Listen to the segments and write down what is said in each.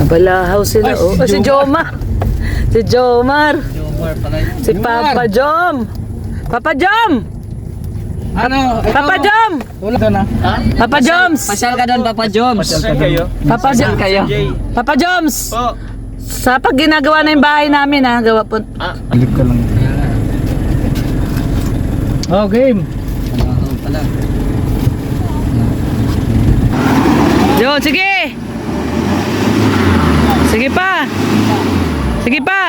Nabalahaw sila. Ay, Oh, si Jomar. Si Jomar. Jomar pala yun. Si Papa Jom. Papa Jom. Ano? Papa Jom. Wala doon ah. Papa Joms. Pasyal ka doon, Papa Joms. Pasyal ka kayo. Papa Pasyal kayo. Papa Joms. Po. Sa pag ginagawa na yung bahay namin ha, gawa po. Alip ka lang. Oh, game. Ano pala? Yun, sige. Sige pa. Sige pa.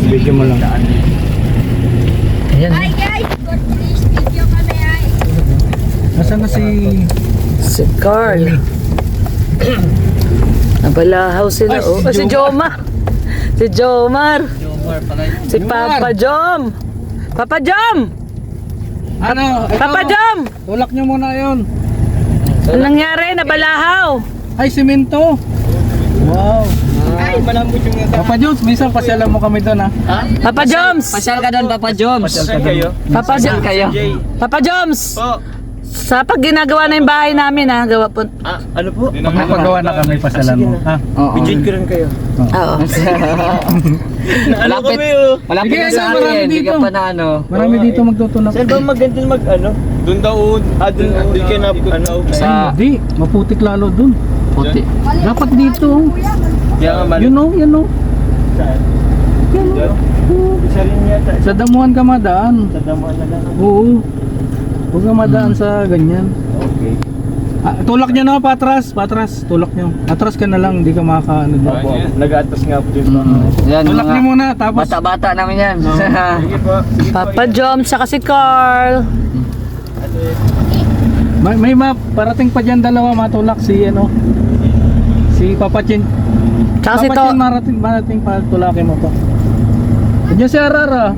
Video mo lang. Ayan. Hi guys, good please video kami ay. Nasaan na si... Si Carl. Nabalahaw sila. Ay, Oh, si Jomar. Si Jomar. Jomar pala yun. Si Papa Jom. Papa Jom. Ano? Papa Jom. Tulak nyo muna yun. Anong nangyari? Nabalahaw. Ay, simento. Wow. Ay, malambot yung Papa Jones, minsan pasyalan mo kami doon ah. Papa Joms. Pasyal ka doon, Papa Joms. Pasyal ka doon. Papa Pasyal Joms. kayo. Papa Joms. Po. Sa pag ginagawa na yung bahay namin ha, gawa po. Ano po? Pag napagawa na kami, pasyalan mo. Ha? Oo. Bijit ko rin kayo. Oo. Malapit. Malapit Sige, na sa marami akin. Hindi dito. ka pa na ano. Marami dito magtutunak. Saan ba maganda mag ano? Doon daw, doon ka na ano? Sa Hindi, maputik lalo dun. puti. Dapat dito. Kaya nga You know, you know. Saan? You know. Isa rin yata. Sa damuhan ka madaan. Sa damuhan na lang. Oo. Huwag ka madaan sa ganyan. Okay. Tulak nyo na, patras. Patras, tulak nyo. Atras ka na lang, hindi ka makakaano dyan. Opo, nag-atas nga po dun. Yan, Tulak nyo mga muna, tapos... bata-bata namin yan. Sige po. Sige Papa Joms, saka si Carl. May map, parating pa dyan dalawa matulak si ano. Si Papa Chin. Saka si Papa To. Chin marating pa tulakin mo to. Diyan si Arara.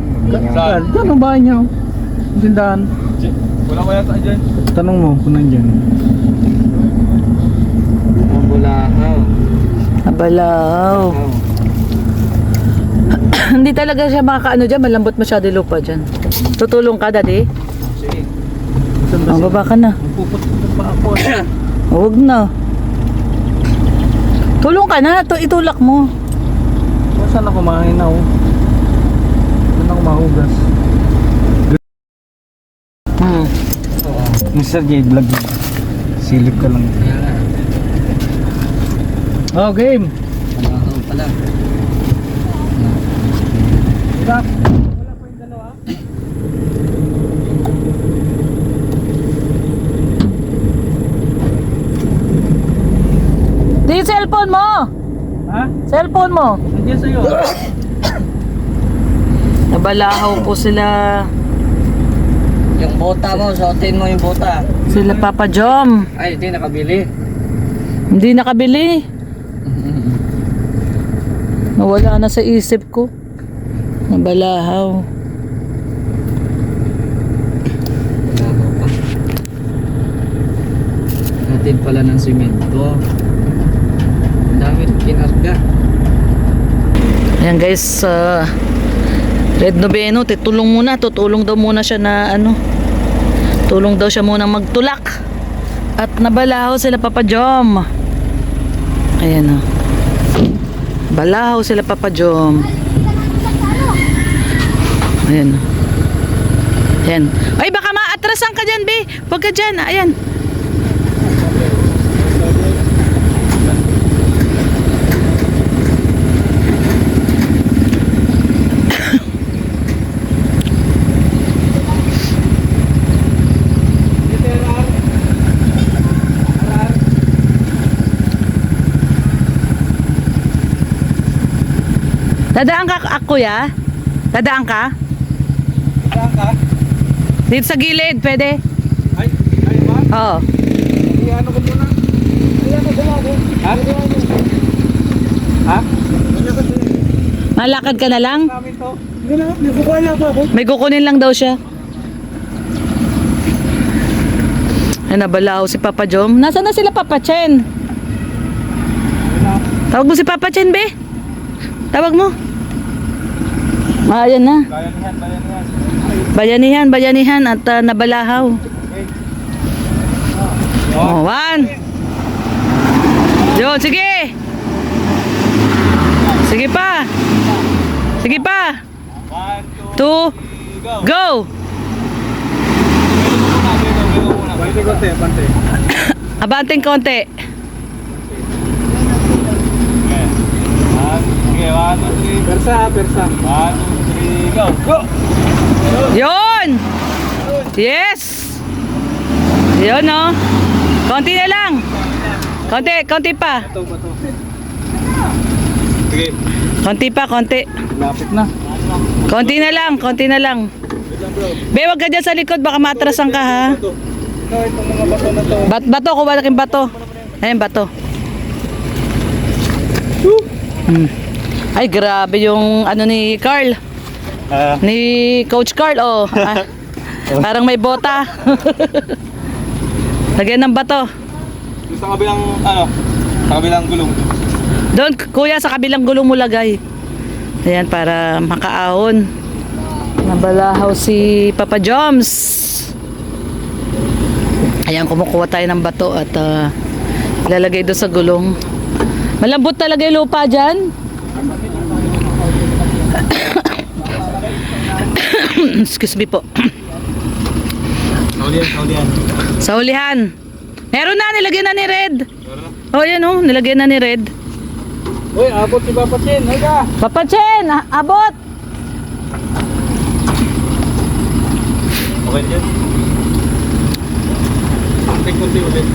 Saan? Diyan ang bahay niya. Ang tindahan. Wala ko yata dyan. Tanong mo kung nandyan. Mabulahaw. Nabalahaw. Hindi talaga siya makakaano dyan, malambot masyado yung lupa dyan. Tutulong ka, daddy? Sige. Saan ba Oh, siya? baba ka na. Puput-put pa ako. Huwag na. Tulong ka na, itulak mo. Saan ako mahinaw? Saan ako mahugas? Mr. J vlog. Silip ka lang. Oh, game. Mabulahaw pala. Wala pa yung dalawa. Di yung cellphone mo! Ha? Cellphone mo! Nandiyan sa'yo. Nabalahaw po sila. Yung bota mo, suotin mo yung bota. Sila Papa Jom. Ay, hindi nakabili. Hindi nakabili. Nawala na sa isip ko. Nabalahaw. Bulahaw pa. Natin pala ng simento. Ang dami rin kinarga. Ayan guys, Red Noveno, tutulong daw muna siya na ano. Tulong daw siya muna magtulak. At nabalahaw sila Papa Jom. Ayan o. Balahaw sila Papa Jom. Ayan o. Ayan. Ay baka maatrasan ka dyan, be. Huwag ka dyan. Ayan. Dadaan ka, kuya? Dadaan ka? Saan ka? Dito sa gilid, pwede? Ay ba? Oo. Ano ko muna? Ha? Ha? Malakad ka na lang? Namin to. Hindi na, may kukuha na ako. May kukunin lang daw siya. Ay, nabalaw si Papa Jom. Nasaan na sila Papa Chen? Tawag mo si Papa Chen, be. Tawag mo. Ayan na. Bayanihan at nabalahaw. Oh, 1. Yun, sige. Sige pa. Sige pa. 2. Go. Bante. Abanting konti. Okay, 1, 2, 3. Persa. 1, 2, 3, go! Go! Yun. Yes. Yun, no. Konti na lang. Konti pa. Sige. Konti pa, konti. Lapit na. Konti na lang. Be, wag ka dyan sa likod, baka matrasan ka, ha? Ito, itong mga bato na to. Bato, kuha laking bato. Ayun, bato. Ay, grabe yung ano ni Carl. Ni Coach Carl, oh. Ah, parang may bota. Lagyan ng bato. Sa kabilang, sa kabilang gulong. Doon, kuya, sa kabilang gulong mo lagay. Ayan, para makaahon. Nabalahaw si Papa Joms. Ayan, kumukuha tayo ng bato at ilalagay doon sa gulong. Malambot talaga yung lupa dyan. Excuse me po. Saulian. Sa hulihan. Meron na, nilagyan na ni Red. Oh, yan oh, nilagyan na ni Red. Uy, abot si Papa Chen. Haga. Papa Chen, abot. Okay dyan. Kunti ulit.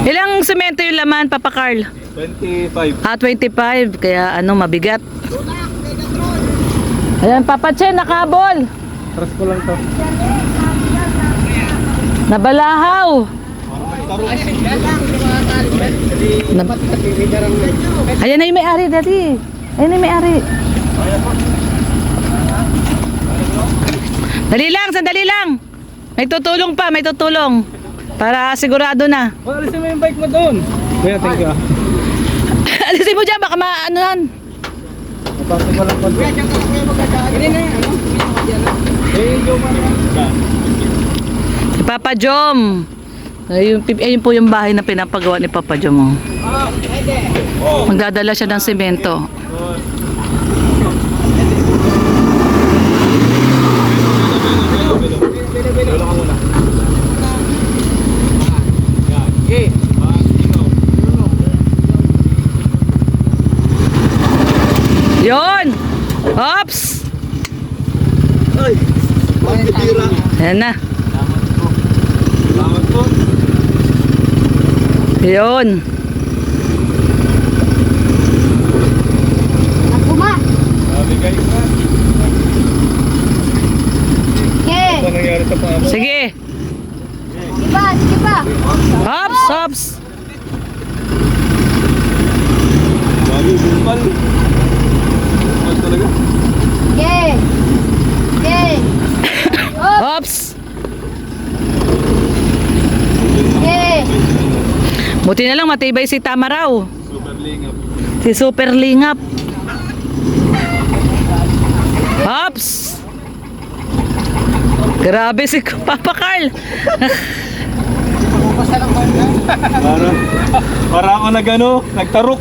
Ilang semento yung laman, Papa Carl? 25. 25, kaya ano, mabigat. Ayan, Papa Chen, nakabol. Tras ko lang to. Nabalahaw. Ayan na yung may-ari, Daddy. Ayan na yung may-ari. Dali lang, sandali lang. May tutulong pa, may tutulong. Para sigurado na. Oh, alisin mo yung bike mo doon. Kuya, thank you. Alisin mo dyan, baka maanohan. Napasok ko lang konti. Si Papa Jom. Ayun po yung bahay na pinapagawa ni Papa Jom. Oh. Magdadala siya ng semento. Yon! Ops! Ay! Pagkatira. Ayan na. Salamat po. Yon. Nagpuma. Sabi guys na. Okay. Ano nangyari sa paa mo? Sige. Sige pa. Ops! Ops! Bago, bumpal. Bumpal talaga. Okay. Ops! Okay. Buti na lang matibay si Tama raw. Super lingap. Si Super Lingap. Ops! Grabe si Papa Carl. Para ako nagtarok.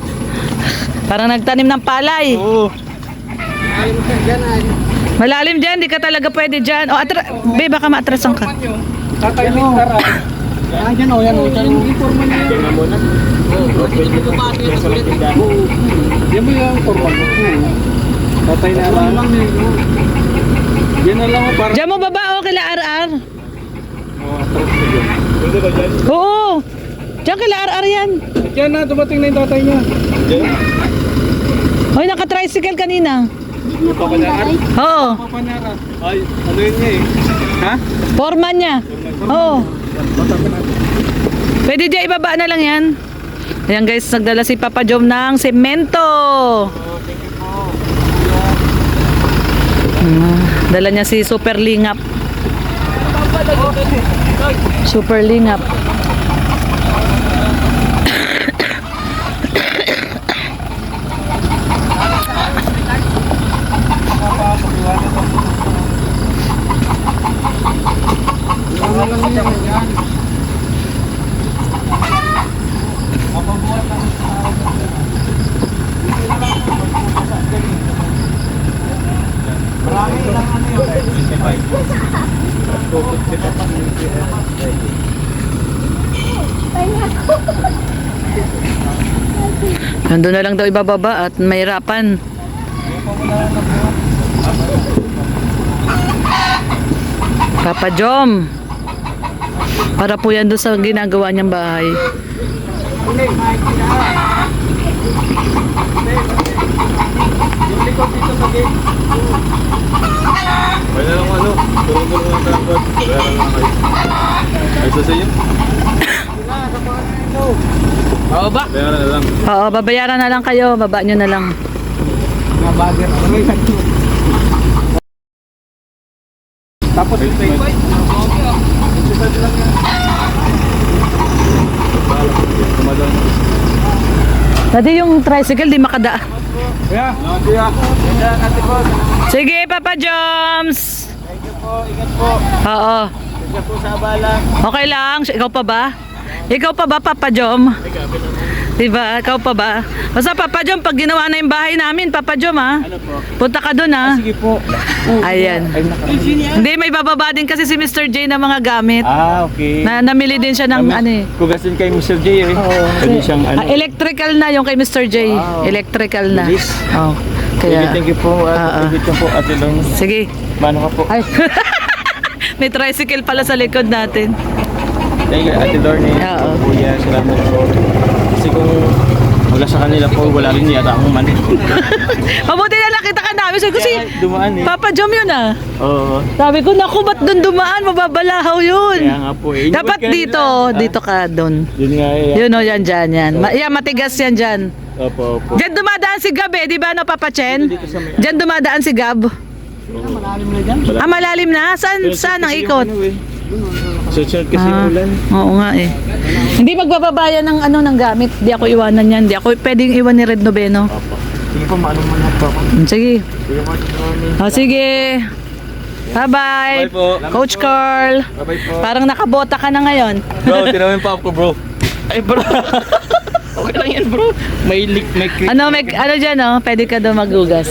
Parang nagtanim ng palay. Oo. Malalim dyan, di ka talaga pwede dyan. O, be, baka maatrasan ka. Tatay mo. Yan o. Yan mo yung formal mo. Tatay na lang. Yan na lang o. Para Diyan mo baba o, kila RR. Pwede ba dyan? Oo. Diyan kila RR yan. yan na, dumating na yung tatay niya. Dyan? Hoy, naka-tricycle kanina. Papanaran? Oo. Papanara. Ay, ano yun niya eh? Ha? Foreman niya. Oo. Pwede dyan, ibaba na lang yan. Ayan guys, nagdala si Papa Jom ng semento. Dala niya si Super Lingap. Super Lingap. Nandun na lang daw ibababa at mahirapan. Papa Jom. Para po yan doon sa ginagawa niyang bahay. Pwede lang ano, tulong-tulong lang tayo. Bayaran lang kayo. Ayos na sa inyo? Oo ba? Bayaran na lang. Oo, babayaran na lang kayo. Baba nyo na lang. Mga bagger. Tapos ito yung Kumadang. Dati yung tricycle di makada. Kuya. Kuya. Ganda natin po. Sige, Papa Joms. Thank you po. Ingat po. Oo. Thank you po sa abala. Okay lang. Ikaw pa ba? Ikaw pa ba, Papa Jom? Diba? Ikaw pa ba? Basta Papa Jom, pag ginawa na yung bahay namin, Papa Jom ha? Ano po? Punta ka dun ha? Sige po. Ayan. Ay, nakakalimutan. Hindi, may bababa din kasi si Mr. J na mga gamit. Ah, okay. Na namili din siya ng ano eh. Kugasin kay Mr. J eh. Pwede siyang ano. Electrical na yung kay Mr. J. Wow. Electrical na. Bilis. Oh. Kaya, Thank you po. Thank you po Ate Long. sige. Mano ka po. Ay. May tricycle pala sa likod natin. Thank you Ate Lorne. Oo. Kuya, salamat po. Kasi kung wala sa kanila po, wala rin yata akong money. Mabuti na nakita ka namin. Sabi ko si Dumaan eh. Papa Jom yun ah. Oo. Sabi ko, naku, ba't doon dumaan? Mababalahaw yun. Kaya nga po eh. Dapat dito ka doon. Yun nga eh. Yun o, yan dyan, yan. Yan, matigas yan dyan. Opo, opo. Diyan dumadaan si Gab eh, di ba no, Papa Chen? Dito sa may... Diyan dumadaan si Gab. Malalim na dyan. Ah, malalim na? Saan ang ikot? Sunod kasi yung ulan. Oo nga eh. Hindi magbababayan ng ano ng gamit. Di ako iwanan yan. Di ako pwedeng iwan ni Red Noveno. Opo. Sige po, maano mo na po ako. Sige. Sige po, Ate Lorne. O sige. Bye-bye. Bye po. Coach Carl. Bye-bye po. Parang nakabota ka na ngayon. Bro, tinawin pa ako bro. Ay bro. Okay lang yan bro. May leak, may creep. Ano dyan oh? Pwede ka daw magugas.